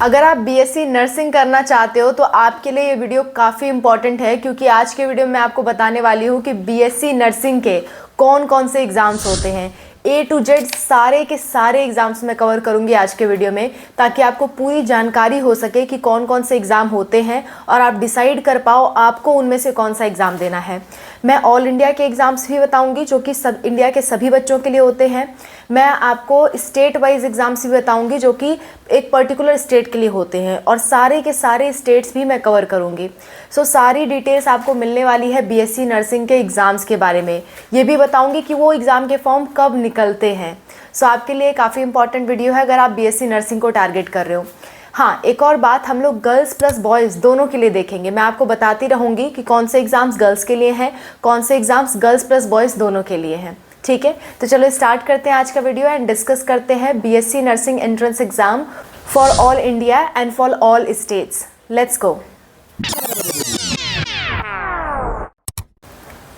अगर आप BSc nursing करना चाहते हो तो आपके लिए ये वीडियो काफ़ी इंपॉर्टेंट है, क्योंकि आज के वीडियो में मैं आपको बताने वाली हूँ कि बीएससी नर्सिंग के कौन कौन से एग्ज़ाम्स होते हैं। ए टू जेड सारे के सारे एग्ज़ाम्स मैं कवर करूँगी आज के वीडियो में, ताकि आपको पूरी जानकारी हो सके कि कौन कौन से एग्ज़ाम होते हैं और आप डिसाइड कर पाओ आपको उनमें से कौन सा एग्ज़ाम देना है। मैं ऑल इंडिया के एग्ज़ाम्स भी बताऊंगी जो कि सब इंडिया के सभी बच्चों के लिए होते हैं। मैं आपको स्टेट वाइज एग्ज़ाम्स भी बताऊंगी जो कि एक पर्टिकुलर स्टेट के लिए होते हैं, और सारे के सारे स्टेट्स भी मैं कवर करूंगी। सो सारी डिटेल्स आपको मिलने वाली है बीएससी नर्सिंग के एग्ज़ाम्स के बारे में। ये भी बताऊंगी कि वो एग्ज़ाम के फॉर्म कब निकलते हैं। सो आपके लिए काफ़ी इंपॉर्टेंट वीडियो है अगर आप बीएससी नर्सिंग को टारगेट कर रहे हो। हाँ, एक और बात, हम लोग गर्ल्स प्लस बॉयज़ दोनों के लिए देखेंगे। मैं आपको बताती रहूँगी कि कौन से एग्ज़ाम्स गर्ल्स के लिए हैं, कौन से एग्ज़ाम्स गर्ल्स प्लस बॉयज़ दोनों के लिए हैं। ठीक है, तो चलो स्टार्ट करते हैं आज का वीडियो एंड डिस्कस करते हैं BSc nursing entrance exam for all India and for all states. Let's go.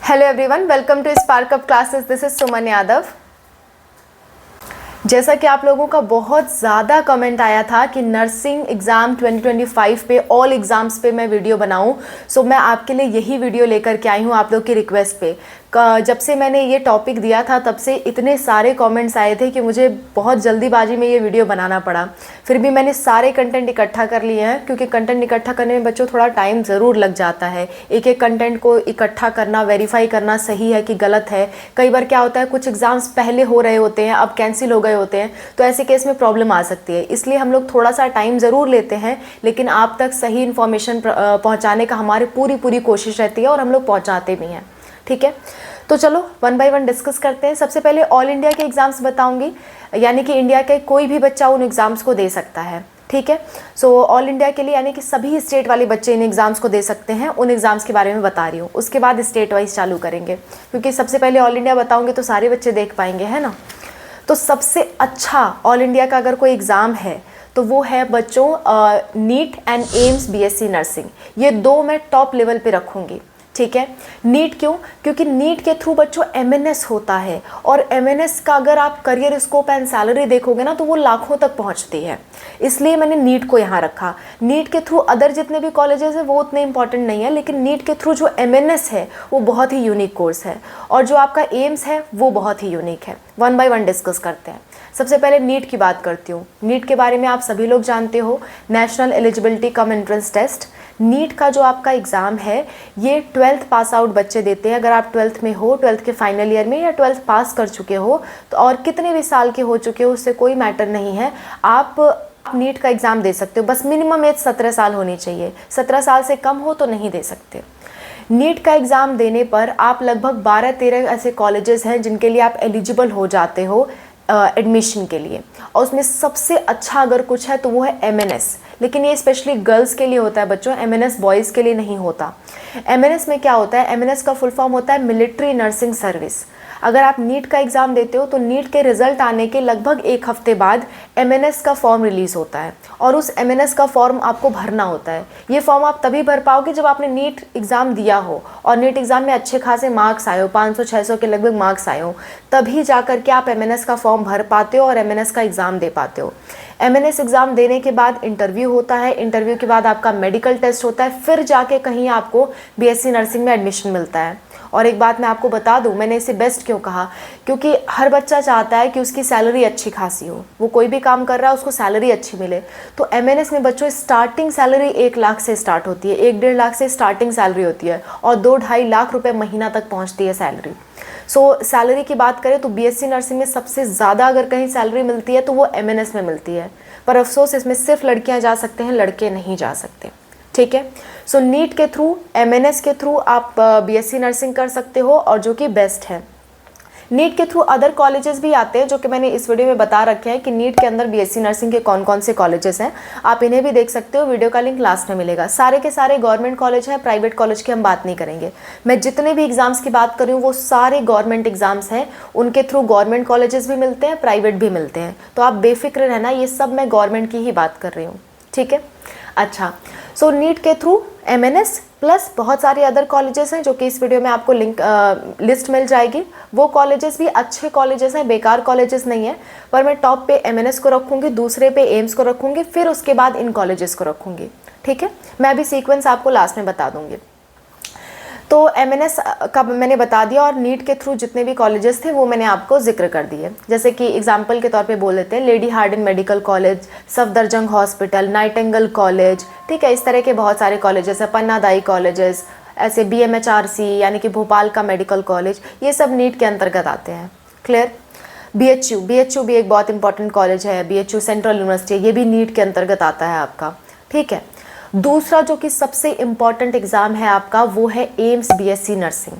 Hello everyone, welcome to Spark Up classes. This is Suman Yadav. जैसा कि आप लोगों का बहुत ज़्यादा कमेंट आया था कि नर्सिंग एग्ज़ाम 2025 पे ऑल एग्ज़ाम्स पे मैं वीडियो बनाऊं, सो मैं आपके लिए यही वीडियो लेकर के आई हूं आप लोग की रिक्वेस्ट पे। जब से मैंने ये टॉपिक दिया था तब से इतने सारे कमेंट्स आए थे कि मुझे बहुत जल्दीबाजी में ये वीडियो बनाना पड़ा। फिर भी मैंने सारे कंटेंट इकट्ठा कर लिए हैं, क्योंकि कंटेंट इकट्ठा करने में बच्चों थोड़ा टाइम ज़रूर लग जाता है। एक एक कंटेंट को इकट्ठा करना, वेरीफाई करना सही है कि गलत है। कई बार क्या होता है, कुछ एग्ज़ाम्स पहले हो रहे होते हैं, अब कैंसिल हो गए होते हैं, तो ऐसे केस में प्रॉब्लम आ सकती है। इसलिए हम लोग थोड़ा सा टाइम ज़रूर लेते हैं, लेकिन आप तक सही इन्फॉर्मेशन पहुँचाने का हमारी पूरी कोशिश रहती है और हम लोग पहुँचाते भी हैं। ठीक है, तो चलो वन बाय वन डिस्कस करते हैं। सबसे पहले ऑल इंडिया के एग्ज़ाम्स बताऊंगी, यानी कि इंडिया के कोई भी बच्चा उन एग्ज़ाम्स को दे सकता है। ठीक है, सो ऑल इंडिया के लिए यानी कि सभी स्टेट वाले बच्चे इन एग्ज़ाम्स को दे सकते हैं। उन एग्ज़ाम्स के बारे में बता रही हूँ, उसके बाद स्टेट वाइज चालू करेंगे, क्योंकि सबसे पहले ऑल इंडिया बताऊँगी तो सारे बच्चे देख पाएंगे, है ना। तो सबसे अच्छा ऑल इंडिया का अगर कोई एग्ज़ाम है तो वो है बच्चों neat and AIIMS BSc nursing. ये दो मैं टॉप लेवल पे रखूँगी। ठीक है, नीट क्यों? क्योंकि नीट के थ्रू बच्चों एमएनएस होता है, और एमएनएस का अगर आप करियर स्कोप एंड सैलरी देखोगे ना तो वो लाखों तक पहुंचती है। इसलिए मैंने नीट को यहाँ रखा। नीट के थ्रू अदर जितने भी कॉलेजेस हैं वो उतने इंपॉर्टेंट नहीं है, लेकिन नीट के थ्रू जो एमएनएस है वो बहुत ही यूनिक कोर्स है, और जो आपका एम्स है वो बहुत ही यूनिक है। वन बाय वन डिस्कस करते हैं। सबसे पहले नीट की बात करती हूँ। नीट के बारे में आप सभी लोग जानते हो, National Eligibility cum Entrance Test. NEET का जो आपका एग्ज़ाम है ये 12th पास आउट बच्चे देते हैं। अगर आप 12th में हो, 12th के फाइनल ईयर में, या 12th पास कर चुके हो तो, और कितने भी साल के हो चुके हो, उससे कोई मैटर नहीं है। आप नीट का एग्ज़ाम दे सकते हो, बस मिनिमम एज 17 साल होनी चाहिए। 17 साल से कम हो तो नहीं दे सकते। नीट का एग्ज़ाम देने पर आप लगभग 12-13 ऐसे कॉलेजेस हैं जिनके लिए आप एलिजिबल हो जाते हो एडमिशन के लिए, और उसमें सबसे अच्छा अगर कुछ है तो वो है एमएनएस। लेकिन ये स्पेशली गर्ल्स के लिए होता है बच्चों, एमएनएस बॉयज़ के लिए नहीं होता। एमएनएस में क्या होता है, एमएनएस का फुल फॉर्म होता है मिलिट्री नर्सिंग सर्विस। अगर आप नीट का एग्ज़ाम देते हो तो नीट के रिज़ल्ट आने के लगभग 1 हफ्ते बाद एमएनएस का फॉर्म रिलीज़ होता है, और उस एमएनएस का फॉर्म आपको भरना होता है। ये फॉर्म आप तभी भर पाओगे जब आपने नीट एग्ज़ाम दिया हो, और नीट एग्ज़ाम में अच्छे खासे मार्क्स आए हो, 500-600 के लगभग मार्क्स आए हो, तभी जा कर के आप एमएनएस का फॉर्म भर पाते हो और एमएनएस का एग्ज़ाम दे पाते हो। एमएनएस एग्ज़ाम देने के बाद इंटरव्यू होता है, इंटरव्यू के बाद आपका मेडिकल टेस्ट होता है, फिर जाके कहीं आपको बीएससी नर्सिंग में एडमिशन मिलता है। और एक बात मैं आपको बता दूं, मैंने इसे बेस्ट क्यों कहा, क्योंकि हर बच्चा चाहता है कि उसकी सैलरी अच्छी खासी हो, वो कोई भी काम कर रहा है उसको सैलरी अच्छी मिले। तो एमएनएस में बच्चों स्टार्टिंग सैलरी 1 लाख से स्टार्ट होती है, 1-1.5 लाख से स्टार्टिंग सैलरी होती है, और 2-2.5 लाख रुपए महीना तक पहुँचती है सैलरी। सो सैलरी की बात करें तो बीएससी नर्सिंग में सबसे ज़्यादा अगर कहीं सैलरी मिलती है तो वो एमएनएस में मिलती है। पर अफसोस इसमें सिर्फ लड़कियां जा सकते हैं, लड़के नहीं जा सकते। ठीक है, सो नीट के थ्रू, एमएनएस के थ्रू आप बीएससी नर्सिंग कर सकते हो, और जो कि बेस्ट है। नीट के थ्रू अदर कॉलेजेस भी आते हैं, जो कि मैंने इस वीडियो में बता रखे हैं कि नीट के अंदर बीएससी नर्सिंग के कौन कौन से कॉलेजेस हैं। आप इन्हें भी देख सकते हो, वीडियो का लिंक लास्ट में मिलेगा। सारे के सारे गवर्नमेंट कॉलेज हैं, प्राइवेट कॉलेज की हम बात नहीं करेंगे। मैं जितने भी एग्ज़ाम्स की बात कर रही हूँ वो सारे गवर्नमेंट एग्ज़ाम्स हैं, उनके थ्रू गवर्नमेंट कॉलेजेस भी मिलते हैं, प्राइवेट भी मिलते हैं। तो आप बेफिक्र रहना, ये सब मैं गवर्नमेंट की ही बात कर रही हूँ। ठीक है, अच्छा, सो नीट के थ्रू MNS प्लस बहुत सारे अदर कॉलेजेस हैं जो कि इस वीडियो में आपको लिस्ट मिल जाएगी। वो कॉलेजेस भी अच्छे कॉलेजेस हैं, बेकार कॉलेजेस नहीं है, पर मैं टॉप पे MNS को रखूँगी, दूसरे पे एम्स को रखूँगी, फिर उसके बाद इन कॉलेजेस को रखूँगी। ठीक है, मैं अभी सीक्वेंस आपको लास्ट में बता दूँगी। तो MNS का मैंने बता दिया, और नीट के थ्रू जितने भी कॉलेजेस थे वो मैंने आपको जिक्र कर दिए। जैसे कि एग्जाम्पल के तौर पे बोल लेते हैं Lady Hardinge Medical College, Safdarjung Hospital, Nightingale College, ठीक है, इस तरह के बहुत सारे कॉलेजेस हैं, पन्नादाई कॉलेजेस, ऐसे BMHRC यानी कि भोपाल का मेडिकल कॉलेज, ये सब नीट के अंतर्गत आते हैं। क्लियर। BHU भी एक बहुत इंपॉर्टेंट कॉलेज है, BHU सेंट्रल यूनिवर्सिटी, ये भी नीट के अंतर्गत आता है आपका। ठीक है, दूसरा जो कि सबसे इम्पॉर्टेंट एग्ज़ाम है आपका वो है AIIMS BSc nursing.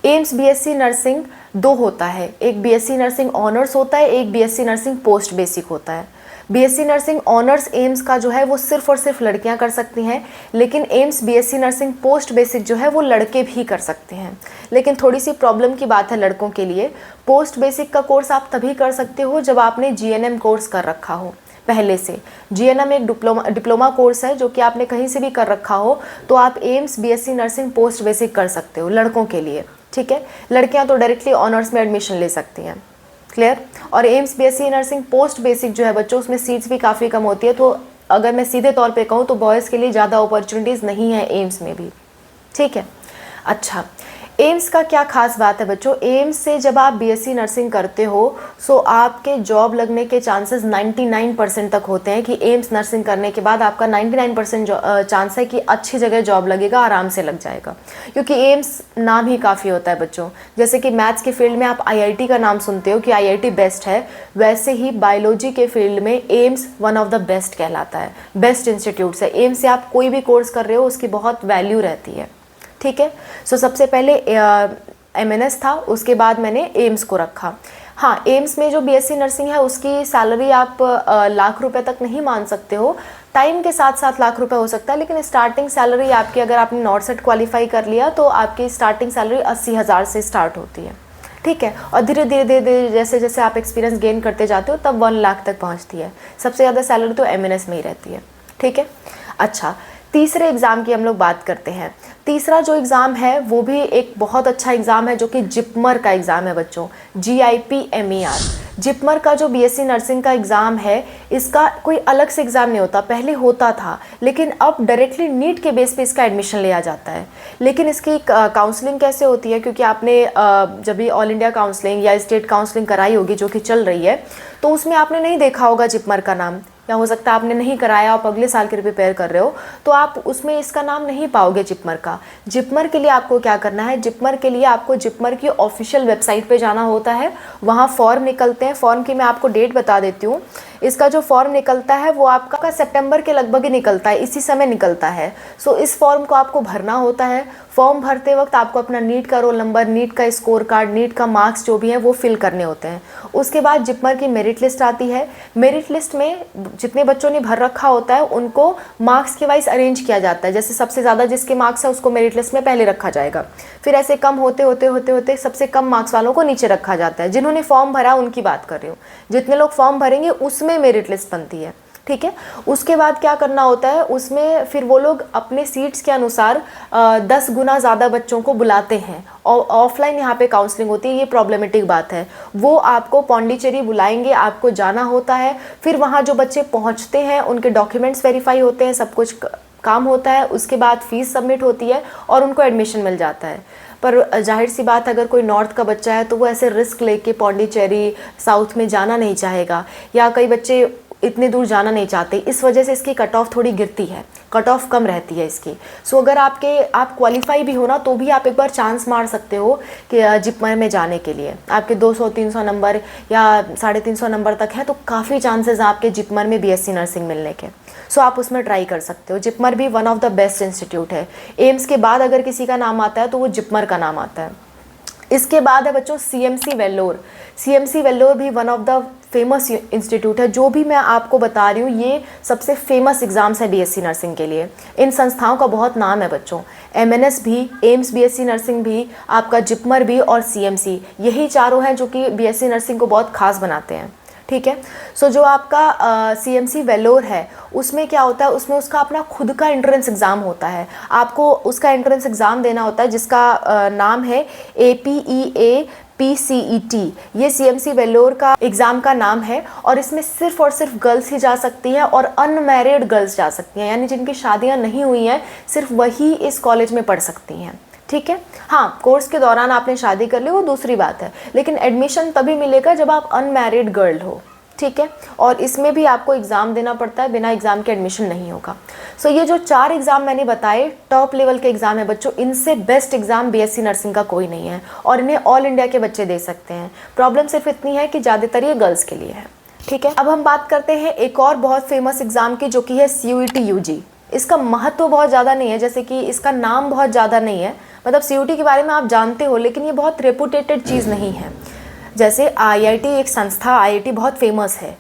AIIMS BSc nursing दो होता है, एक BSc नर्सिंग ऑनर्स होता है, एक BSc नर्सिंग पोस्ट बेसिक होता है। BSc नर्सिंग ऑनर्स एम्स का जो है वो सिर्फ और सिर्फ लड़कियां कर सकती हैं, लेकिन AIIMS BSc nursing post basic जो है वो लड़के भी कर सकते हैं। लेकिन थोड़ी सी प्रॉब्लम की बात है लड़कों के लिए, पोस्ट बेसिक का कोर्स आप तभी कर सकते हो जब आपने GNM कोर्स कर रखा हो पहले से। GNM एक डिप्लोमा कोर्स है जो कि आपने कहीं से भी कर रखा हो, तो आप AIIMS BSc nursing post basic कर सकते हो लड़कों के लिए। ठीक है, लड़कियां तो डायरेक्टली ऑनर्स में एडमिशन ले सकती हैं। क्लियर। और AIIMS BSc nursing post basic जो है बच्चों, उसमें सीट्स भी काफ़ी कम होती है, तो अगर मैं सीधे तौर पे कहूँ तो बॉयज़ के लिए ज़्यादा अपॉर्चुनिटीज़ नहीं है एम्स में भी। ठीक है, अच्छा, एम्स का क्या खास बात है बच्चों, एम्स से जब आप BSc नर्सिंग करते हो सो आपके जॉब लगने के चांसेस 99% तक होते हैं, कि एम्स नर्सिंग करने के बाद आपका 99% चांस है कि अच्छी जगह जॉब लगेगा, आराम से लग जाएगा, क्योंकि एम्स नाम ही काफ़ी होता है बच्चों। जैसे कि मैथ्स के फील्ड में आप IIT का नाम सुनते हो कि IIT बेस्ट है, वैसे ही बायोलॉजी के फील्ड में AIIMS one of the best कहलाता है, बेस्ट इंस्टीट्यूट है। एम्स से आप कोई भी कोर्स कर रहे हो उसकी बहुत वैल्यू रहती है। ठीक है, सो सबसे पहले MNS था, उसके बाद मैंने एम्स को रखा। हाँ, एम्स में जो BSc नर्सिंग है उसकी सैलरी आप लाख रुपए तक नहीं मान सकते हो, टाइम के साथ साथ लाख रुपए हो सकता है, लेकिन स्टार्टिंग सैलरी आपकी, अगर आपने NORCET क्वालिफाई कर लिया तो आपकी स्टार्टिंग सैलरी 80,000 से स्टार्ट होती है। ठीक है, और धीरे धीरे जैसे जैसे आप एक्सपीरियंस गेन करते जाते हो तब 1 लाख तक पहुँचती है। सबसे ज़्यादा सैलरी तो MNS में ही रहती है। ठीक है, अच्छा, तीसरे एग्ज़ाम की हम लोग बात करते हैं। तीसरा जो एग्ज़ाम है वो भी एक बहुत अच्छा एग्ज़ाम है जो कि जिपमर का एग्ज़ाम है बच्चों, GIPMER। जिपमर का जो BSc नर्सिंग का एग्ज़ाम है, इसका कोई अलग से एग्ज़ाम नहीं होता, पहले होता था, लेकिन अब डायरेक्टली नीट के बेस पे इसका एडमिशन लिया जाता है। लेकिन इसकी काउंसलिंग कैसे होती है, क्योंकि आपने जब भी ऑल इंडिया काउंसलिंग या स्टेट काउंसलिंग कराई होगी जो कि चल रही है, तो उसमें आपने नहीं देखा होगा जिपमर का नाम, या हो सकता है आपने नहीं कराया, आप अगले साल के लिए प्रिपेयर कर रहे हो, तो आप उसमें इसका नाम नहीं पाओगे जिपमर का। जिपमर के लिए आपको क्या करना है, जिपमर के लिए आपको जिपमर की ऑफिशियल वेबसाइट पे जाना होता है, वहाँ फॉर्म निकलते हैं। फॉर्म की मैं आपको डेट बता देती हूँ। इसका जो फॉर्म निकलता है वो आपका सितंबर के लगभग ही निकलता है, इसी समय निकलता है। सो इस फॉर्म को आपको भरना होता है। फॉर्म भरते वक्त आपको अपना नीट का रोल नंबर, नीट का स्कोर कार्ड, नीट का मार्क्स जो भी है वो फिल करने होते हैं। उसके बाद जिपमर की मेरिट लिस्ट आती है। मेरिट लिस्ट में जितने बच्चों ने भर रखा होता है उनको मार्क्स के वाइज अरेंज किया जाता है। जैसे सबसे ज़्यादा जिसके मार्क्स है उसको मेरिट लिस्ट में पहले रखा जाएगा, फिर ऐसे कम होते होते होते होते सबसे कम मार्क्स वालों को नीचे रखा जाता है। जिन्होंने फॉर्म भरा उनकी बात कर रही हूँ, जितने लोग फॉर्म भरेंगे उसमें मेरिट लिस्ट बनती है। ठीक है, उसके बाद क्या करना होता है, उसमें फिर वो लोग अपने सीट्स के अनुसार 10 गुना ज़्यादा बच्चों को बुलाते हैं। और ऑफलाइन यहाँ पे काउंसलिंग होती है, ये प्रॉब्लमेटिक बात है। वो आपको पौंडीचेरी बुलाएंगे, आपको जाना होता है, फिर वहाँ जो बच्चे पहुँचते हैं उनके डॉक्यूमेंट्स वेरीफाई होते हैं, सब कुछ काम होता है। उसके बाद फीस सबमिट होती है और उनको एडमिशन मिल जाता है। पर जाहिर सी बात, अगर कोई नॉर्थ का बच्चा है तो वो ऐसे रिस्क लेके पौंडीचेरी साउथ में जाना नहीं चाहेगा, या कई बच्चे इतने दूर जाना नहीं चाहते, इस वजह से इसकी कट ऑफ थोड़ी गिरती है, कट ऑफ कम रहती है इसकी। सो अगर आप क्वालिफाई भी हो ना तो भी आप एक बार चांस मार सकते हो कि जिपमर में जाने के लिए। आपके 200-300 नंबर या 350 नंबर तक है तो काफ़ी चांसेस आपके जिपमर में BSc नर्सिंग मिलने के। सो आप उसमें ट्राई कर सकते हो। जिपमर भी one of the best institute है। एम्स के बाद अगर किसी का नाम आता है तो वो जिपमर का नाम आता है। इसके बाद है बच्चों CMC वेल्लोर। CMC वेल्लोर भी one of the famous institute है। जो भी मैं आपको बता रही हूँ ये सबसे फेमस एग्ज़ाम्स है BSc नर्सिंग के लिए। इन संस्थाओं का बहुत नाम है बच्चों। MNS भी, एम्स BSc नर्सिंग भी, आपका जिपमर भी और CMC, यही चारों हैं जो कि BSc नर्सिंग को बहुत खास बनाते हैं। ठीक है। सो जो आपका CMC वेलोर है उसमें क्या होता है, उसमें उसका अपना खुद का एंट्रेंस एग्ज़ाम होता है, आपको उसका एंट्रेंस एग्ज़ाम देना होता है जिसका नाम है APEA PCET। ये CMC वेलोर का एग्ज़ाम का नाम है और इसमें सिर्फ और सिर्फ गर्ल्स ही जा सकती हैं और अनमैरिड गर्ल्स जा सकती हैं, यानी जिनकी शादियां नहीं हुई हैं सिर्फ वही इस कॉलेज में पढ़ सकती हैं। ठीक है। हाँ, कोर्स के दौरान आपने शादी कर ली वो दूसरी बात है, लेकिन एडमिशन तभी मिलेगा जब आप अनमैरिड गर्ल हो। ठीक है। और इसमें भी आपको एग्ज़ाम देना पड़ता है, बिना एग्ज़ाम के एडमिशन नहीं होगा। सो ये जो 4 एग्ज़ाम मैंने बताए टॉप लेवल के एग्ज़ाम है बच्चों, इनसे बेस्ट एग्ज़ाम BSc नर्सिंग का कोई नहीं है और इन्हें ऑल इंडिया के बच्चे दे सकते हैं। प्रॉब्लम सिर्फ इतनी है कि ज़्यादातर ये गर्ल्स के लिए है। ठीक है। अब हम बात करते हैं एक और बहुत फेमस एग्ज़ाम की, जो कि है CUET UG। इसका महत्व बहुत ज़्यादा नहीं है, जैसे कि इसका नाम बहुत ज़्यादा नहीं है, मतलब CUET के बारे में आप जानते हो लेकिन ये बहुत रेपुटेटेड चीज़ नहीं है। जैसे IIT एक संस्था, IIT बहुत फेमस है,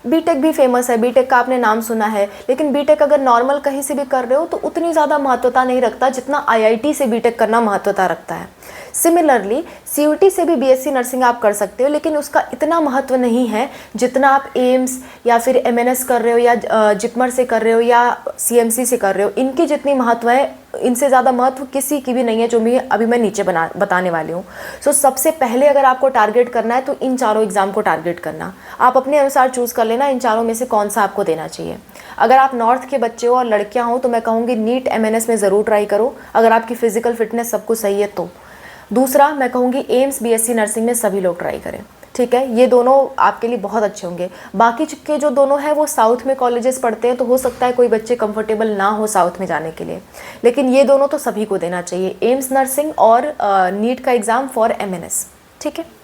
बीटेक भी फेमस है, बीटेक का आपने नाम सुना है, लेकिन बीटेक अगर नॉर्मल कहीं से भी कर रहे हो तो उतनी ज़्यादा महत्वता नहीं रखता जितना IIT से बीटेक करना महत्वता रखता है। सिमिलरली CUET से भी BSc नर्सिंग आप कर सकते हो, लेकिन उसका इतना महत्व नहीं है जितना आप एम्स या फिर MNS कर रहे हो या जिपमर से कर रहे हो या CMC से कर रहे हो, इनकी जितनी महत्व है इनसे ज़्यादा महत्व किसी की भी नहीं है, जो अभी मैं नीचे बताने वाली हूँ। सो सबसे पहले अगर आपको टारगेट करना है तो इन चारों एग्ज़ाम को टारगेट करना, आप अपने अनुसार चूज़ कर लेना इन चारों में से कौन सा आपको देना चाहिए। अगर आप नॉर्थ के बच्चे हो और लड़कियाँ हो तो मैं कहूँगी नीट MNS में ज़रूर ट्राई करो, अगर आपकी फ़िज़िकल फिटनेस सब कुछ सही है तो। दूसरा मैं कहूँगी एम्स BSc नर्सिंग में सभी लोग ट्राई करें। ठीक है, ये दोनों आपके लिए बहुत अच्छे होंगे। बाकी के जो दोनों हैं वो साउथ में कॉलेजेस पढ़ते हैं, तो हो सकता है कोई बच्चे कंफर्टेबल ना हो साउथ में जाने के लिए, लेकिन ये दोनों तो सभी को देना चाहिए, एम्स नर्सिंग और नीट का एग्ज़ाम फॉर MNS। ठीक है।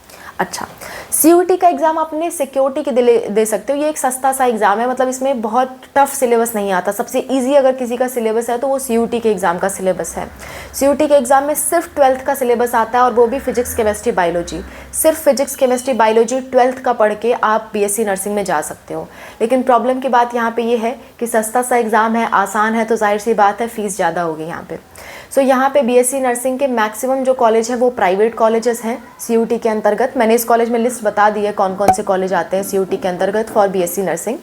अच्छा, CUET का एग्ज़ाम अपने सिक्योरिटी के दे सकते हो। ये एक सस्ता सा एग्ज़ाम है, मतलब इसमें बहुत टफ सिलेबस नहीं आता। सबसे इजी अगर किसी का सिलेबस है तो वो CUET के एग्ज़ाम का सिलेबस है। CUET के एग्ज़ाम में सिर्फ 12th का सिलेबस आता है और वो भी फिजिक्स केमिस्ट्री बायोलॉजी। सिर्फ फिजिक्स केमिस्ट्री बायोलॉजी 12th का पढ़ के आप BSc नर्सिंग में जा सकते हो। लेकिन प्रॉब्लम की बात यहाँ पे ये है कि सस्ता सा एग्ज़ाम है, आसान है, तो जाहिर सी बात है फ़ीस ज़्यादा होगी यहाँ पे। सो यहाँ पे BSc नर्सिंग के मैक्सिमम जो कॉलेज हैं वो प्राइवेट कॉलेजेस हैं CUET के अंतर्गत। मैंने इस कॉलेज में लिस्ट बता दी है कौन कौन से कॉलेज आते हैं CUET के अंतर्गत फॉर BSc नर्सिंग।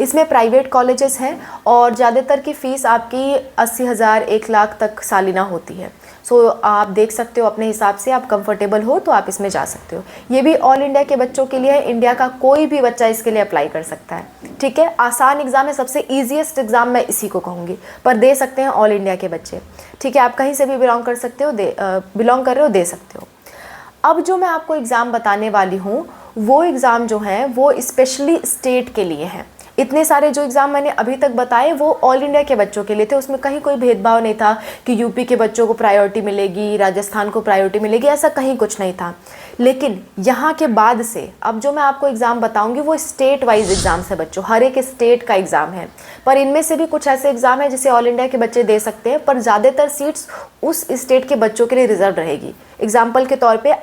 इसमें प्राइवेट कॉलेजेस हैं और ज़्यादातर की फ़ीस आपकी 80,000 1 लाख तक सालाना होती है। सो आप देख सकते हो अपने हिसाब से, आप कंफर्टेबल हो तो आप इसमें जा सकते हो। ये भी ऑल इंडिया के बच्चों के लिए है, इंडिया का कोई भी बच्चा इसके लिए अप्लाई कर सकता है। ठीक है, आसान एग्ज़ाम है, सबसे ईजीएस्ट एग्ज़ाम मैं इसी को कहूँगी, पर दे सकते हैं ऑल इंडिया के बच्चे। ठीक है, आप कहीं से भी बिलोंग कर सकते हो, बिलोंग कर रहे हो, दे सकते हो। अब जो मैं आपको एग्ज़ाम बताने वाली हूँ वो एग्ज़ाम जो है वो स्पेशली स्टेट के लिए है। इतने सारे जो एग्ज़ाम मैंने अभी तक बताए वो ऑल इंडिया के बच्चों के लिए थे, उसमें कहीं कोई भेदभाव नहीं था कि यूपी के बच्चों को प्रायोरिटी मिलेगी, राजस्थान को प्रायोरिटी मिलेगी, ऐसा कहीं कुछ नहीं था। लेकिन यहाँ के बाद से अब जो मैं आपको एग्ज़ाम बताऊँगी वो स्टेट वाइज एग्ज़ाम्स है बच्चों, हर एक स्टेट का एग्ज़ाम है। पर इनमें से भी कुछ ऐसे एग्ज़ाम हैं जिसे ऑल इंडिया के बच्चे दे सकते हैं, पर ज़्यादातर सीट्स उस स्टेट के बच्चों के लिए रिजर्व रहेगी। एग्जाम्पल के तौर पर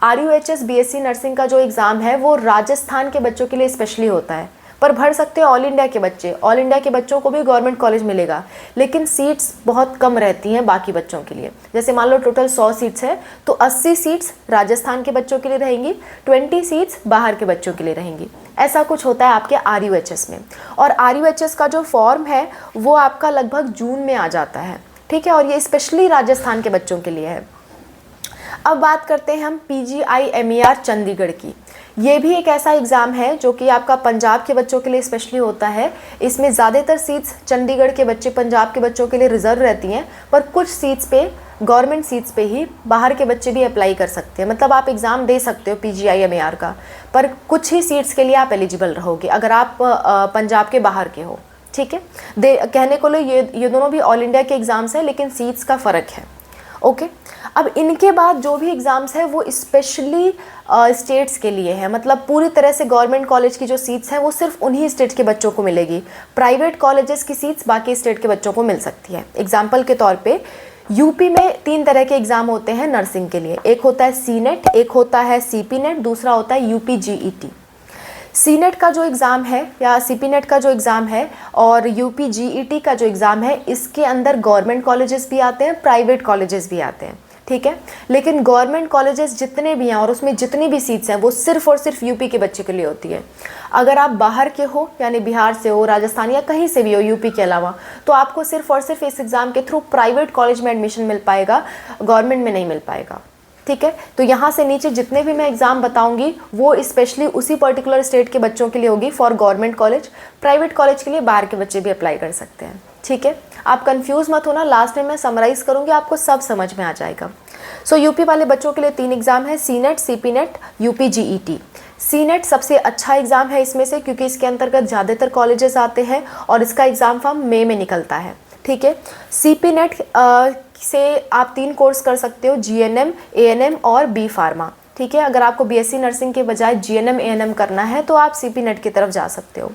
RUHS BSc नर्सिंग का जो एग्ज़ाम है वो राजस्थान के बच्चों के लिए स्पेशली होता है, पर भर सकते हैं ऑल इंडिया के बच्चे। ऑल इंडिया के बच्चों को भी गवर्नमेंट कॉलेज मिलेगा, लेकिन सीट्स बहुत कम रहती हैं बाकी बच्चों के लिए। जैसे मान लो टोटल 100 सीट्स है तो 80 सीट्स राजस्थान के बच्चों के लिए रहेंगी, 20 सीट्स बाहर के बच्चों के लिए रहेंगी। ऐसा कुछ होता है आपके RUHS में। और RUHS का जो फॉर्म है वो आपका लगभग जून में आ जाता है। ठीक है, और ये स्पेशली राजस्थान के बच्चों के लिए है। अब बात करते हैं हम PGI-MER चंडीगढ़ की। ये भी एक ऐसा एग्ज़ाम है जो कि आपका पंजाब के बच्चों के लिए स्पेशली होता है। इसमें ज़्यादातर सीट्स चंडीगढ़ के बच्चे, पंजाब के बच्चों के लिए रिजर्व रहती हैं, पर कुछ सीट्स पे, गवर्नमेंट सीट्स पे ही बाहर के बच्चे भी अप्लाई कर सकते हैं। मतलब आप एग्ज़ाम दे सकते हो PGI-MER का, पर कुछ ही सीट्स के लिए आप एलिजिबल रहोगे अगर आप पंजाब के बाहर के हो। ठीक है, कहने को लिए ये दोनों भी ऑल इंडिया के एग्ज़ाम्स हैं, लेकिन सीट्स का फ़र्क है। ओके, अब इनके बाद जो भी एग्ज़ाम्स है वो स्पेशली स्टेट्स के लिए है। मतलब पूरी तरह से गवर्नमेंट कॉलेज की जो सीट्स हैं वो सिर्फ उन्हीं स्टेट के बच्चों को मिलेगी। प्राइवेट कॉलेजेस की सीट्स बाकी स्टेट के बच्चों को मिल सकती है। एग्जाम्पल के तौर पे यूपी में 3 तरह के एग्ज़ाम होते हैं नर्सिंग के लिए। एक होता है CNET, एक होता है CPNET, दूसरा होता है UPGET। CNET का जो एग्ज़ाम है या CPNET का जो एग्ज़ाम है और UPGET का जो एग्ज़ाम है, इसके अंदर गवर्नमेंट कॉलेजेस भी आते हैं, प्राइवेट कॉलेजेस भी आते हैं। ठीक है। लेकिन गवर्नमेंट कॉलेजेस जितने भी हैं और उसमें जितनी भी सीट्स हैं वो सिर्फ और सिर्फ यूपी के बच्चे के लिए होती है। अगर आप बाहर के हो, यानी बिहार से हो, राजस्थान या कहीं से भी हो यूपी के अलावा, तो आपको सिर्फ और सिर्फ इस एग्ज़ाम के थ्रू प्राइवेट कॉलेज में एडमिशन मिल पाएगा, गवर्नमेंट में नहीं मिल पाएगा। ठीक है। तो यहाँ से नीचे जितने भी मैं एग्ज़ाम बताऊंगी वो स्पेशली उसी पर्टिकुलर स्टेट के बच्चों के लिए होगी for government college. Private college के लिए बाहर के बच्चे भी अप्लाई कर सकते हैं। ठीक है, आप कंफ्यूज मत होना, लास्ट में मैं समराइज़ करूँगी, आपको सब समझ में आ जाएगा। सो यूपी वाले बच्चों के लिए 3 एग्ज़ाम है, C NET, CP NET, UP GET। C NET सबसे अच्छा एग्ज़ाम है इसमें से, क्योंकि इसके अंतर्गत ज़्यादातर कॉलेजेस आते हैं और इसका एग्ज़ाम फॉर्म मई में निकलता है। ठीक है। CP नेट से आप 3 कोर्स कर सकते हो, GNM, ANM और B फार्मा। ठीक है। अगर आपको BSc नर्सिंग के बजाय GNM ANM करना है तो आप CP नेट की तरफ जा सकते हो।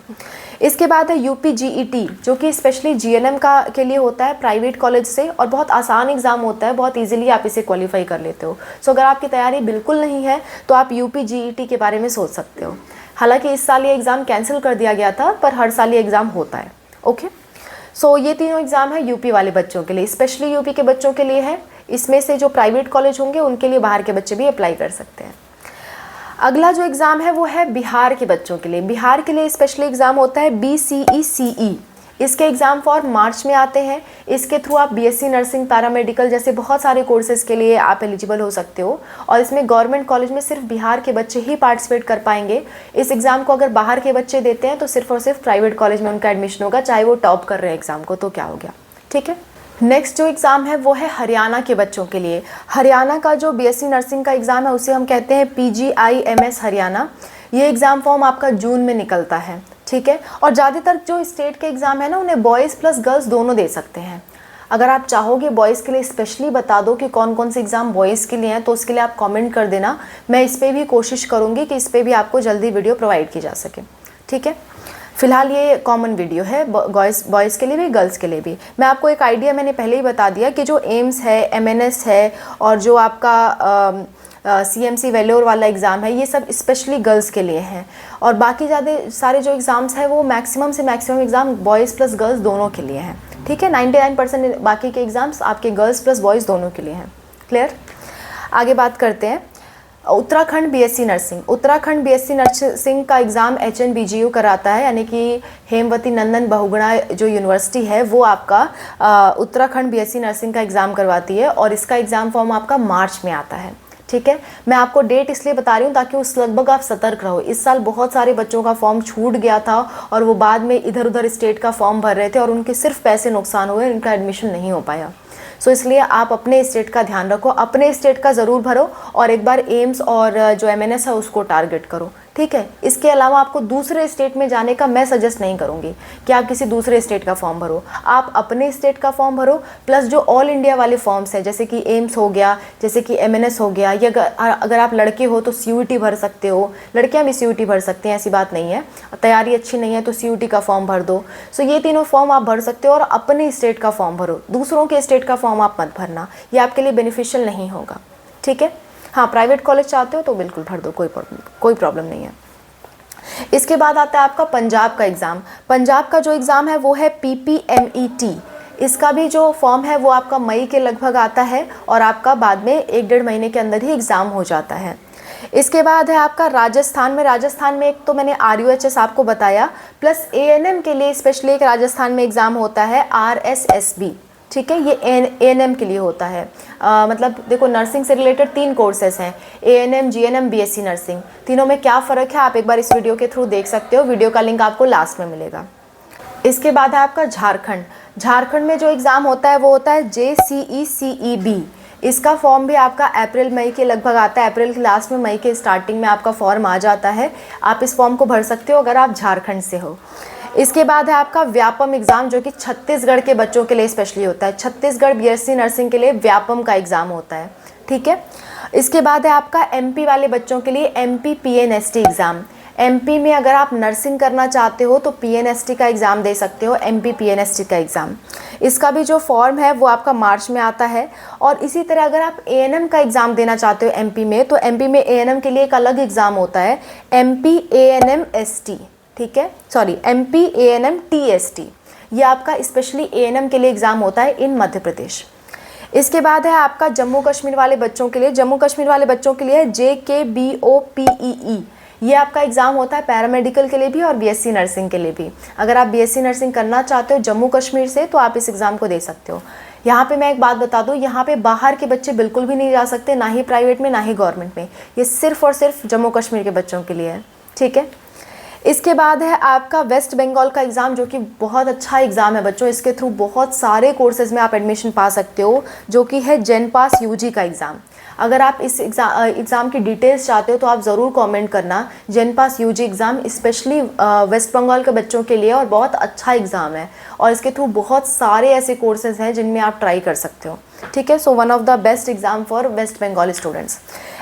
इसके बाद है UP GET, जो कि स्पेशली GNM के लिए होता है प्राइवेट कॉलेज से, और बहुत आसान एग्ज़ाम होता है, बहुत इजीली आप इसे क्वालिफाई कर लेते हो। सो अगर आपकी तैयारी बिल्कुल नहीं है तो आप UP GET के बारे में सोच सकते हो। हालांकि इस साल ये एग्ज़ाम कैंसिल कर दिया गया था, पर हर साल ये एग्ज़ाम होता है। ओके। सो ये तीनों एग्ज़ाम है यूपी वाले बच्चों के लिए, स्पेशली यूपी के बच्चों के लिए है। इसमें से जो प्राइवेट कॉलेज होंगे उनके लिए बाहर के बच्चे भी अप्लाई कर सकते हैं। अगला जो एग्ज़ाम है वो है बिहार के बच्चों के लिए। बिहार के लिए स्पेशली एग्ज़ाम होता है BCE-CE। इसके एग्ज़ाम फॉर मार्च में आते हैं। इसके थ्रू आप BSc नर्सिंग, पैरामेडिकल जैसे बहुत सारे कोर्सेज़ के लिए आप एलिजिबल हो सकते हो, और इसमें गवर्नमेंट कॉलेज में सिर्फ बिहार के बच्चे ही पार्टिसिपेट कर पाएंगे। इस एग्ज़ाम को अगर बाहर के बच्चे देते हैं तो सिर्फ और सिर्फ प्राइवेट कॉलेज में उनका एडमिशन होगा, चाहे वो टॉप कर रहे हैं एग्ज़ाम को, तो क्या हो गया। ठीक है। नेक्स्ट जो एग्ज़ाम है वो है हरियाणा के बच्चों के लिए। हरियाणा का जो BSc नर्सिंग का एग्ज़ाम है उसे हम कहते हैं PGI-MS हरियाणा। ये एग्ज़ाम फॉर्म आपका जून में निकलता है। ठीक है। और ज़्यादातर जो स्टेट के एग्ज़ाम है ना, उन्हें बॉयज़ प्लस गर्ल्स दोनों दे सकते हैं। अगर आप चाहोगे बॉयज़ के लिए स्पेशली बता दो कि कौन कौन से एग्ज़ाम बॉयज़ के लिए हैं, तो उसके लिए आप कमेंट कर देना। मैं इस पर भी कोशिश करूँगी कि इस पर भी आपको जल्दी वीडियो प्रोवाइड की जा सके। ठीक है। फिलहाल ये कॉमन वीडियो है बॉयज़ के लिए भी, गर्ल्स के लिए भी। मैं आपको एक आइडिया मैंने पहले ही बता दिया कि जो एम्स है, MNS है, और जो आपका CMC वेल्लोर वाला एग्ज़ाम है, ये सब स्पेशली गर्ल्स के लिए हैं। और बाकी ज़्यादा सारे जो एग्ज़ाम्स हैं वो मैक्सिमम से maximum exam boys plus girls दोनों के लिए हैं। ठीक है। 99% बाकी के एग्ज़ाम्स आपके गर्ल्स प्लस बॉयज़ दोनों के लिए हैं। क्लियर। आगे बात करते हैं Uttarakhand BSc nursing. Uttarakhand BSc nursing का एग्ज़ाम HNBGU कराता है, यानी कि हेमवती नंदन बहुगुणा जो यूनिवर्सिटी है वो आपका उत्तराखंड BSc नर्सिंग का एग्ज़ाम करवाती है, और इसका एग्ज़ाम फॉर्म आपका मार्च में आता है। ठीक है। मैं आपको डेट इसलिए बता रही हूँ ताकि उस लगभग आप सतर्क रहो। इस साल बहुत सारे बच्चों का फॉर्म छूट गया था और वो बाद में इधर उधर स्टेट का फॉर्म भर रहे थे और उनके सिर्फ पैसे नुकसान हुए, उनका एडमिशन नहीं हो पाया। सो इसलिए आप अपने स्टेट का ध्यान रखो, अपने स्टेट का ज़रूर भरो, और एक बार एम्स और जो MNS है उसको टारगेट करो। ठीक है। इसके अलावा आपको दूसरे स्टेट में जाने का मैं सजेस्ट नहीं करूँगी कि आप किसी दूसरे स्टेट का फॉर्म भरो। आप अपने स्टेट का फॉर्म भरो, प्लस जो ऑल इंडिया वाले फॉर्म्स हैं, जैसे कि एम्स हो गया, जैसे कि MNS हो गया, या अगर आप लड़के हो तो CUT भर सकते हो, लड़कियां भी CUT भर सकती हैं, ऐसी बात नहीं है। तैयारी अच्छी नहीं है तो CUT का फॉर्म भर दो। सो ये तीनों फॉर्म आप भर सकते हो, और अपने स्टेट का फॉर्म भरो, दूसरों के स्टेट का फॉर्म आप मत भरना, ये आपके लिए बेनिफिशियल नहीं होगा। ठीक है। हाँ, प्राइवेट कॉलेज चाहते हो तो बिल्कुल भर दो, कोई प्रॉब्लम नहीं है। इसके बाद आता है आपका पंजाब का एग्ज़ाम। पंजाब का जो एग्ज़ाम है वो है PPMET। इसका भी जो फॉर्म है वो आपका मई के लगभग आता है, और आपका बाद में 1-1.5 महीने के अंदर ही एग्ज़ाम हो जाता है। इसके बाद है आपका राजस्थान में एक तो मैंने RUHS आपको बताया, प्लस ANM के लिए स्पेशली एक राजस्थान में एग्ज़ाम होता है RSSB। ठीक है। ये ANM के लिए होता है। मतलब देखो, नर्सिंग से रिलेटेड 3 कोर्सेज हैं, ANM, GNM, BSc नर्सिंग। तीनों में क्या फ़र्क है आप एक बार इस वीडियो के थ्रू देख सकते हो, वीडियो का लिंक आपको लास्ट में मिलेगा। इसके बाद है आपका झारखंड में जो एग्ज़ाम होता है वो होता है JCE-CEB। इसका फॉर्म भी आपका अप्रैल मई के लगभग आता है, अप्रैल के लास्ट में, मई के स्टार्टिंग में आपका फॉर्म आ जाता है। आप इस फॉर्म को भर सकते हो अगर आप झारखंड से हो। इसके बाद है आपका व्यापम एग्ज़ाम, जो कि छत्तीसगढ़ के बच्चों के लिए स्पेशली होता है। छत्तीसगढ़ BSc नर्सिंग के लिए व्यापम का एग्ज़ाम होता है। ठीक है। इसके बाद है आपका MP वाले बच्चों के लिए MP PNST एग्ज़ाम। MP में अगर आप नर्सिंग करना चाहते हो तो PNST का एग्ज़ाम दे सकते हो, MP PNST का एग्ज़ाम। इसका भी जो फॉर्म है वो आपका मार्च में आता है। और इसी तरह अगर आप ANM का एग्ज़ाम देना चाहते हो MP में, तो MP में ANM के लिए एक अलग एग्ज़ाम होता है, MP ANM ST। ठीक है, सॉरी, MP ANM TST। ये आपका स्पेशली ANM के लिए एग्ज़ाम होता है इन मध्य प्रदेश। इसके बाद है आपका जम्मू कश्मीर वाले बच्चों के लिए, जम्मू कश्मीर वाले बच्चों के लिए JKBOPEE, ये आपका एग्ज़ाम होता है पैरामेडिकल के लिए भी और बीएससी नर्सिंग के लिए भी। अगर आप बीएससी नर्सिंग करना चाहते हो जम्मू कश्मीर से तो आप इस एग्ज़ाम को दे सकते हो। यहाँ पे मैं एक बात बता दूँ, यहाँ पे बाहर के बच्चे बिल्कुल भी नहीं जा सकते, ना ही प्राइवेट में ना ही गवर्नमेंट में, ये सिर्फ़ और सिर्फ जम्मू कश्मीर के बच्चों के लिए है, ठीक है। इसके बाद है आपका वेस्ट बंगाल का एग्ज़ाम, जो कि बहुत अच्छा एग्ज़ाम है बच्चों, इसके थ्रू बहुत सारे कोर्सेज़ में आप एडमिशन पा सकते हो, जो कि है जेनपास यूजी का एग्ज़ाम। अगर आप इस एग्ज़ाम की डिटेल्स चाहते हो तो आप ज़रूर कमेंट करना। JENPAS UG exam specially West Bengal के बच्चों के लिए और बहुत अच्छा एग्ज़ाम है, और इसके थ्रू बहुत सारे ऐसे कोर्सेज़ हैं जिनमें आप ट्राई कर सकते हो, ठीक है। So one of the best exam for West Bengal students.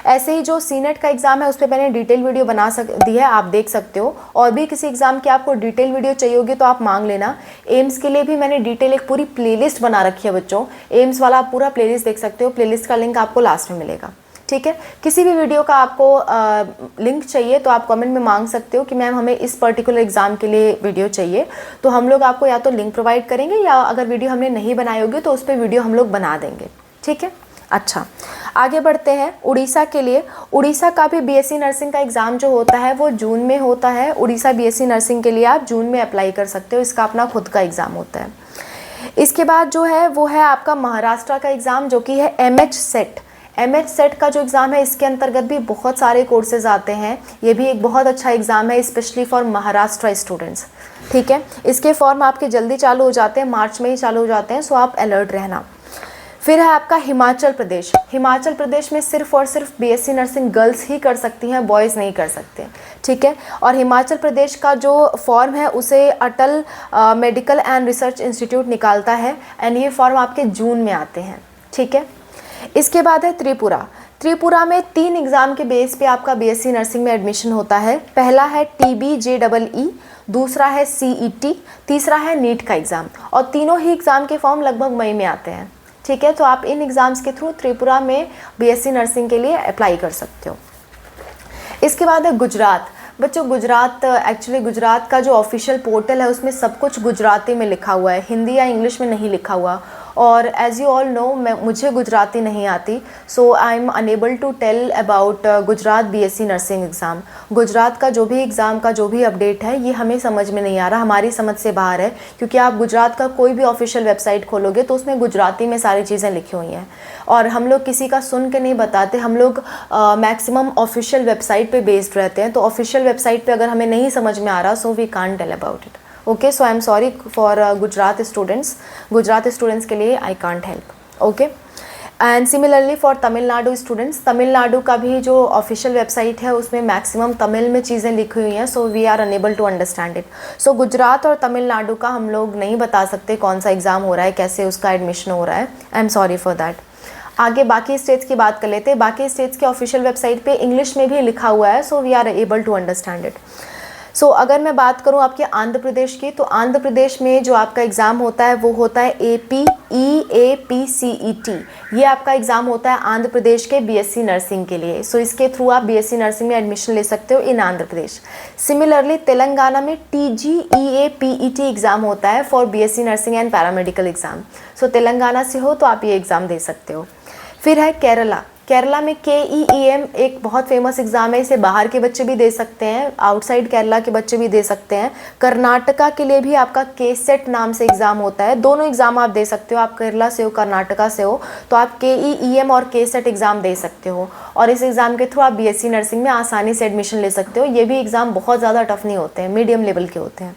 ऐसे ही जो सीनेट का एग्ज़ाम है उस पर मैंने डिटेल वीडियो दी है, आप देख सकते हो। और भी किसी एग्ज़ाम की आपको डिटेल वीडियो चाहिए होगी तो आप मांग लेना। एम्स के लिए भी मैंने डिटेल एक पूरी प्लेलिस्ट बना रखी है बच्चों, एम्स वाला आप पूरा प्लेलिस्ट देख सकते हो, प्लेलिस्ट का लिंक आपको लास्ट में मिलेगा, ठीक है। किसी भी वीडियो का आपको लिंक चाहिए तो आप कमेंट में मांग सकते हो कि मैम हमें इस पर्टिकुलर एग्ज़ाम के लिए वीडियो चाहिए, तो हम लोग आपको या तो लिंक प्रोवाइड करेंगे या अगर वीडियो हमने नहीं बनाई होगी तो उस पर वीडियो हम लोग बना देंगे, ठीक है। अच्छा, आगे बढ़ते हैं उड़ीसा के लिए। उड़ीसा का भी बीएससी नर्सिंग का एग्ज़ाम जो होता है वो जून में होता है। उड़ीसा बीएससी नर्सिंग के लिए आप जून में अप्लाई कर सकते हो, इसका अपना खुद का एग्ज़ाम होता है। इसके बाद जो है वो है आपका महाराष्ट्र का एग्ज़ाम, जो कि है MH सेट। MH सेट का जो एग्ज़ाम है इसके अंतर्गत भी बहुत सारे कोर्सेज आते हैं, ये भी एक बहुत अच्छा एग्ज़ाम है स्पेशली फॉर महाराष्ट्र स्टूडेंट्स, ठीक है। इसके फॉर्म आपके जल्दी चालू हो जाते हैं, मार्च में ही चालू हो जाते हैं, सो आप अलर्ट रहना। फिर है आपका हिमाचल प्रदेश। हिमाचल प्रदेश में सिर्फ और सिर्फ बीएससी नर्सिंग गर्ल्स ही कर सकती हैं, बॉयज़ नहीं कर सकते, ठीक है। और हिमाचल प्रदेश का जो फॉर्म है उसे अटल मेडिकल एंड रिसर्च इंस्टीट्यूट निकालता है, एंड ये फॉर्म आपके जून में आते हैं, ठीक है। इसके बाद है त्रिपुरा। त्रिपुरा में 3 एग्ज़ाम के बेस पे आपका बीएससी नर्सिंग में एडमिशन होता है। पहला है TBJEE, दूसरा है CET, तीसरा है नीट का एग्ज़ाम, और तीनों ही एग्ज़ाम के फॉर्म लगभग मई में आते हैं, ठीक है। तो आप इन एग्ज़ाम्स के थ्रू त्रिपुरा में बीएससी नर्सिंग के लिए अप्लाई कर सकते हो। इसके बाद है गुजरात। बच्चों गुजरात, एक्चुअली गुजरात का जो ऑफिशियल पोर्टल है उसमें सब कुछ गुजराती में लिखा हुआ है, हिंदी या इंग्लिश में नहीं लिखा हुआ, और एज़ यू ऑल नो मुझे गुजराती नहीं आती, so I am unable to tell about Gujarat BSc nursing exam. Gujarat का जो भी एग्ज़ाम का जो भी अपडेट है ये हमें समझ में नहीं आ रहा, हमारी समझ से बाहर है, क्योंकि आप गुजरात का कोई भी ऑफिशियल वेबसाइट खोलोगे तो उसमें गुजराती में सारी चीज़ें लिखी हुई हैं, और हम लोग किसी का सुन के नहीं बताते, हम लोग मैक्सिमम ऑफिशियल वेबसाइट पे बेस्ड रहते हैं। तो ऑफिशियल वेबसाइट पे अगर हमें नहीं समझ में आ रहा so we can't tell about it, okay. So I am sorry for Gujarat students के लिए I can't help, okay. And similarly for Tamil Nadu students, Tamil Nadu का भी जो ऑफिशियल वेबसाइट है उसमें मैक्सिमम तमिल में चीज़ें लिखी हुई हैं, so we are unable to understand it. So Gujarat और तमिलनाडु का हम लोग नहीं बता सकते कौन सा एग्ज़ाम हो रहा है, कैसे उसका एडमिशन हो रहा है, I am sorry for that. आगे बाकी स्टेट्स की बात कर लेते हैं। बाकी स्टेट्स के ऑफिशियल वेबसाइट पे इंग्लिश में भी लिखा हुआ है, so we are able to understand it. So अगर मैं बात करूं आपके आंध्र प्रदेश की, तो आंध्र प्रदेश में जो आपका एग्ज़ाम होता है वो होता है APEAPCET। ये आपका एग्ज़ाम होता है आंध्र प्रदेश के बीएससी नर्सिंग के लिए, सो इसके थ्रू आप बीएससी नर्सिंग में एडमिशन ले सकते हो इन आंध्र प्रदेश। सिमिलरली तेलंगाना में TGEAPET एग्ज़ाम होता है for BSc nursing and paramedical exam. So Telangana से हो तो आप ये एग्ज़ाम दे सकते हो। फिर है केरला। केरला में KEEM एक बहुत फेमस एग्ज़ाम है, इसे बाहर के बच्चे भी दे सकते हैं, आउटसाइड केरला के बच्चे भी दे सकते हैं। कर्नाटका के लिए भी आपका KSET नाम से एग्ज़ाम होता है, दोनों एग्ज़ाम आप दे सकते हो। आप केरला से हो कर्नाटका से हो तो आप KEEM और KSET एग्ज़ाम दे सकते हो, और इस एग्ज़ाम के थ्रू आप बीएससी नर्सिंग में आसानी से एडमिशन ले सकते हो। ये भी एग्ज़ाम बहुत ज़्यादा टफ नहीं होते हैं, मीडियम लेवल के होते हैं।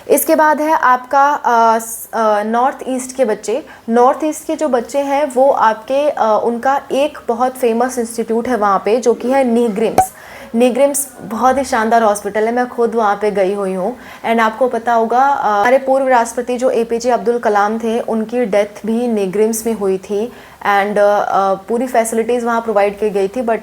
इसके बाद है आपका नॉर्थ ईस्ट के बच्चे। नॉर्थ ईस्ट के जो बच्चे हैं वो आपके उनका एक बहुत फेमस इंस्टीट्यूट है वहाँ पे, जो कि है निग्रिम्स। निग्रिम्स बहुत ही शानदार हॉस्पिटल है, मैं खुद वहाँ पे गई हुई हूँ। एंड आपको पता होगा हमारे पूर्व राष्ट्रपति जो APJ अब्दुल कलाम थे, उनकी डेथ भी निग्रिम्स में हुई थी, एंड पूरी फैसिलिटीज़ वहाँ प्रोवाइड की गई थी, बट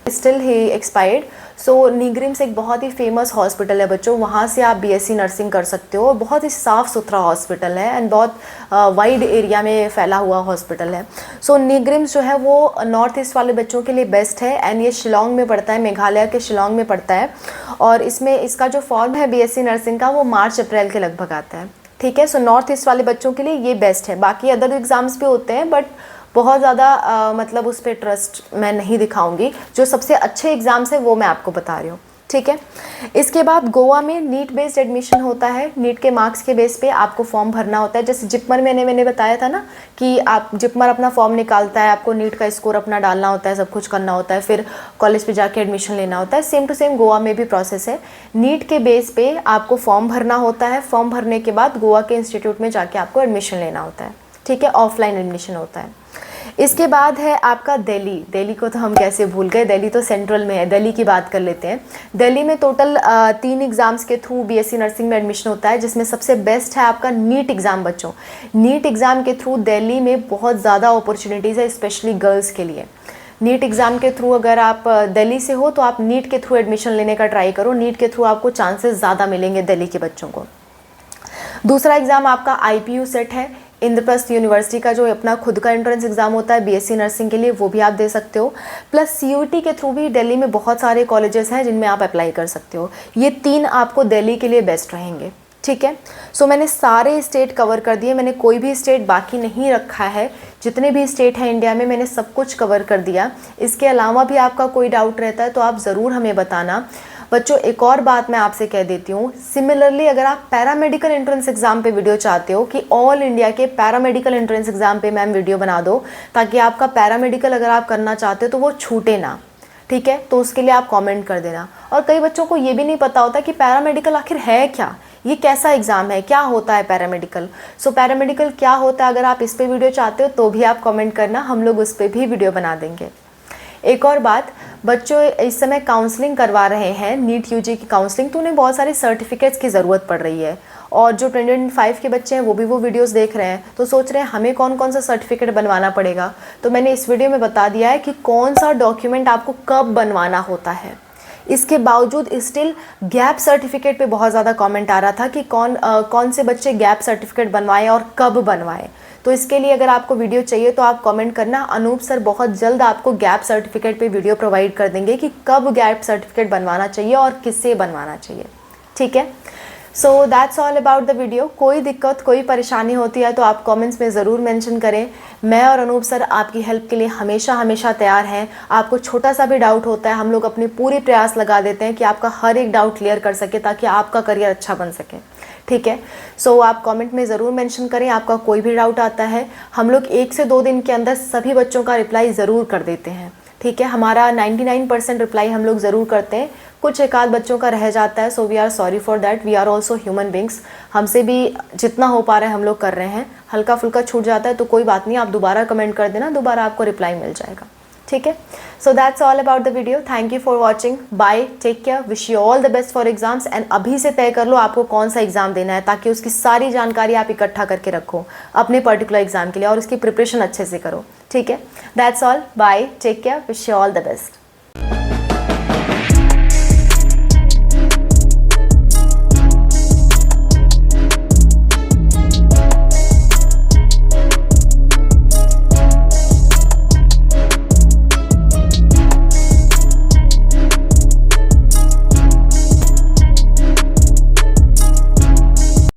स्टिल ही एक्सपायर्ड। सो निग्रिम्स एक बहुत ही फेमस हॉस्पिटल है बच्चों, वहाँ से आप बीएससी नर्सिंग कर सकते हो। बहुत ही साफ़ सुथरा हॉस्पिटल है एंड बहुत वाइड एरिया में फैला हुआ हॉस्पिटल है। सो निग्रिम्स जो है वो नॉर्थ ईस्ट वाले बच्चों के लिए बेस्ट है, एंड ये शिलोंग में पड़ता है, मेघालय के शिलोंग में पड़ता है, और इसमें इसका जो फॉर्म है बीएससी नर्सिंग का वो मार्च अप्रैल के लगभग आता है, ठीक है। सो नॉर्थ ईस्ट वाले बच्चों के लिए ये बेस्ट है। बाकी अदर एग्ज़ाम्स भी होते हैं बट बहुत ज़्यादा मतलब उस पर ट्रस्ट मैं नहीं दिखाऊंगी। जो सबसे अच्छे एग्ज़ाम्स हैं वो मैं आपको बता रही हूँ, ठीक है। इसके बाद गोवा में नीट बेस्ड एडमिशन होता है। नीट के मार्क्स के बेस पे आपको फॉर्म भरना होता है। जैसे जिपमर मैंने बताया था ना कि आप जिपमर अपना फॉर्म निकालता है, आपको नीट का स्कोर अपना डालना होता है, सब कुछ करना होता है, फिर कॉलेज पे जाके एडमिशन लेना होता है। सेम टू सेम गोवा में भी प्रोसेस है। नीट के बेस पे आपको फॉर्म भरना होता है। फॉर्म भरने के बाद गोवा के इंस्टीट्यूट में जाके आपको एडमिशन लेना होता है, ठीक है। ऑफलाइन एडमिशन होता है। इसके बाद है आपका दिल्ली। दिल्ली को तो हम कैसे भूल गए, दिल्ली तो सेंट्रल में है। दिल्ली की बात कर लेते हैं। दिल्ली में टोटल 3 एग्ज़ाम्स के थ्रू बीएससी नर्सिंग में एडमिशन होता है, जिसमें सबसे बेस्ट है आपका नीट एग्ज़ाम। बच्चों, नीट एग्ज़ाम के थ्रू दिल्ली में बहुत ज़्यादा अपॉर्चुनिटीज़ है, स्पेशली गर्ल्स के लिए। नीट एग्ज़ाम के थ्रू अगर आप दिल्ली से हो तो आप नीट के थ्रू एडमिशन लेने का ट्राई करो। नीट के थ्रू आपको चांसेस ज़्यादा मिलेंगे दिल्ली के बच्चों को। दूसरा एग्ज़ाम आपका IPU सेट है, इंद्रप्रस्थ यूनिवर्सिटी का, जो अपना खुद का एंट्रेंस एग्जाम होता है बीएससी नर्सिंग के लिए, वो भी आप दे सकते हो। प्लस CUET के थ्रू भी दिल्ली में बहुत सारे कॉलेजेस हैं जिनमें आप अप्लाई कर सकते हो। ये 3 आपको दिल्ली के लिए बेस्ट रहेंगे, ठीक है। सो मैंने सारे स्टेट कवर कर दिए, मैंने कोई भी स्टेट बाकी नहीं रखा है। जितने भी स्टेट हैं इंडिया में मैंने सब कुछ कवर कर दिया। इसके अलावा भी आपका कोई डाउट रहता है तो आप ज़रूर हमें बताना। बच्चों, एक और बात मैं आपसे कह देती हूँ, सिमिलरली अगर आप पैरामेडिकल एंट्रेंस एग्जाम पे वीडियो चाहते हो कि ऑल इंडिया के पैरामेडिकल एंट्रेंस एग्जाम पे मैम वीडियो बना दो, ताकि आपका पैरामेडिकल अगर आप करना चाहते हो तो वो छूटे ना, ठीक है, तो उसके लिए आप कमेंट कर देना। और कई बच्चों को ये भी नहीं पता होता कि पैरामेडिकल आखिर है क्या, ये कैसा एग्ज़ाम है, क्या होता है पैरामेडिकल। सो पैरामेडिकल क्या होता है, अगर आप इस पर वीडियो चाहते हो तो भी आप कमेंट करना, हम लोग उस पर भी वीडियो बना देंगे। एक और बात, बच्चों इस समय काउंसलिंग करवा रहे हैं, नीट UG की काउंसलिंग, तो उन्हें बहुत सारे सर्टिफिकेट्स की ज़रूरत पड़ रही है। और जो 2025 के बच्चे हैं वो भी वो वीडियोस देख रहे हैं, तो सोच रहे हैं हमें कौन कौन सा सर्टिफिकेट बनवाना पड़ेगा। तो मैंने इस वीडियो में बता दिया है कि कौन सा डॉक्यूमेंट आपको कब बनवाना होता है। इसके बावजूद स्टिल गैप सर्टिफिकेट पे बहुत ज़्यादा कमेंट आ रहा था कि कौन से बच्चे गैप सर्टिफिकेट बनवाएं और कब बनवाएं। तो इसके लिए अगर आपको वीडियो चाहिए तो आप कमेंट करना, अनूप सर बहुत जल्द आपको गैप सर्टिफिकेट पे वीडियो प्रोवाइड कर देंगे कि कब गैप सर्टिफिकेट बनवाना चाहिए और किससे बनवाना चाहिए, ठीक है। So that's all about the video. कोई दिक्कत, कोई परेशानी होती है तो आप कमेंट्स में ज़रूर मेंशन करें। मैं और अनूप सर आपकी हेल्प के लिए हमेशा हमेशा तैयार हैं। आपको छोटा सा भी डाउट होता है, हम लोग अपनी पूरी प्रयास लगा देते हैं कि आपका हर एक डाउट क्लियर कर सके, ताकि आपका करियर अच्छा बन सके, ठीक है। सो आप कमेंट में ज़रूर मेंशन करें आपका कोई भी डाउट आता है। हम लोग 1 से 2 दिन के अंदर सभी बच्चों का रिप्लाई ज़रूर कर देते हैं, ठीक है। हमारा 99% रिप्लाई हम लोग ज़रूर करते हैं, कुछ एक आध बच्चों का रह जाता है। So we are sorry for that, we are also human beings. हमसे भी जितना हो पा रहा है हम लोग कर रहे हैं। हल्का फुल्का छूट जाता है तो कोई बात नहीं, आप दोबारा कमेंट कर देना, दोबारा आपको रिप्लाई मिल जाएगा, ठीक है। So that's all about the video. Thank you for watching, bye, take care, wish you all the best for exams. And अभी से तय कर लो आपको कौन सा एग्जाम देना है, ताकि उसकी सारी जानकारी आप इकट्ठा करके रखो अपने पर्टिकुलर एग्जाम के लिए, और उसकी प्रिपरेशन अच्छे से करो, ठीक है। That's all, bye, take care, wish you all the best.